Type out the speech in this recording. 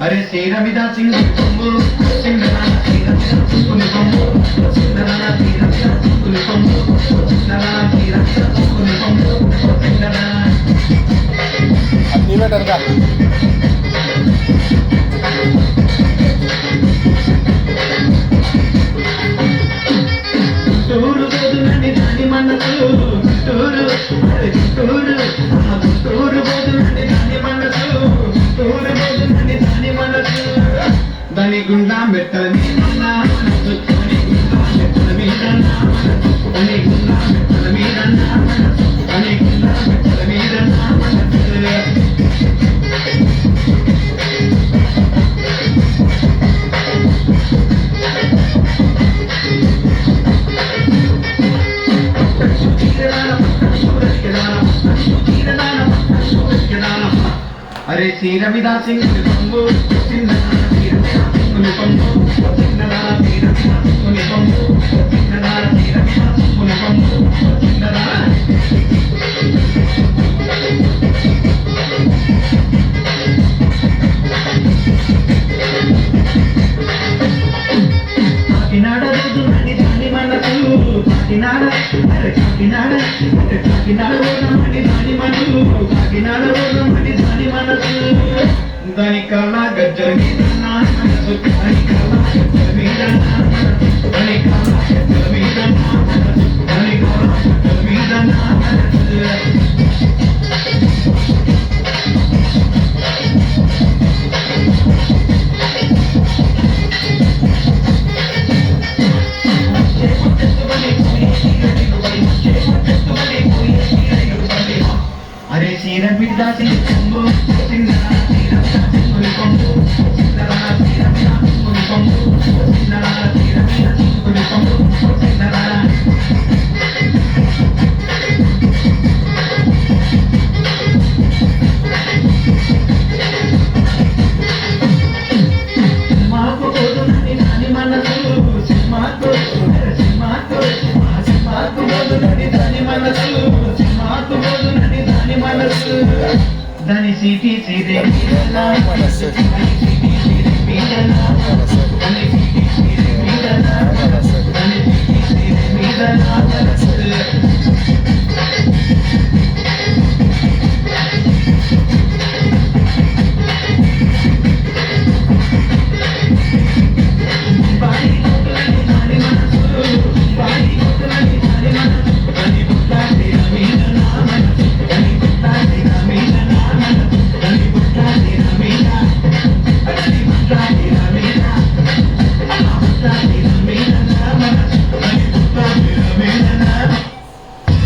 अरे सीरमिदा सिंह पंबू सिंगना सीरमिदा कुनी पंबू सिंगना सीरमिदा कुनी पंबू सिंगना सीरमिदा कुनी पंबू सिंगना అన్ని బెటర్గా టూరు బోదునని దాని మనసు టూరు అరే టూరు టూరు బోదునని దాని మనసు టూరు బోదునని దాని మనసు దాని గుండా మెట్టని నా మనసు దాని గుండా మెట్టల మీద నా మనసు దాని గుండా మెట్టల మీద నా మనసు దాని గుండా మెట్టల మీద నా మనసు अरे सीरमिदा सिंह पंबू सिंगना सीरमिदा कुनी पंबू सिंगना सीरमिदा कुनी पंबू सिंगना सीरमिदा कुनी पंबू सिंगना కాకినాడ రోజునని దాని మనసు కాకినాడ అరే కాకినాడ అరే కాకినాడ రోజునని దాని మనసు కాకినాడ రోజునని దాని మనసు దాని కళ్ళ గజ్జల మీద నా మనసు దాని కళ్ళ గజ్జల మీద నా మనసు దాని కళ్ళ గజ్జల మీద నా మనసు దాని కళ్ళ గజ్జల మీద నా మనసు अरे सीरमिदा सिंह पंबू सिंगना सीरमिदा कुनी पंबू सिंगना सीरमिदा कुनी पंबू सिंगना सीरमिदा कुनी पंबू सिंगना మాకు పోదునని దాని మనసు మాకు మాకు మాకు పోదునని దాని మనసు మాకు పోదునని దాని మనసు దాని సిటీ సిరే నా మనసు సిటీ సిరే మీద నా మనసు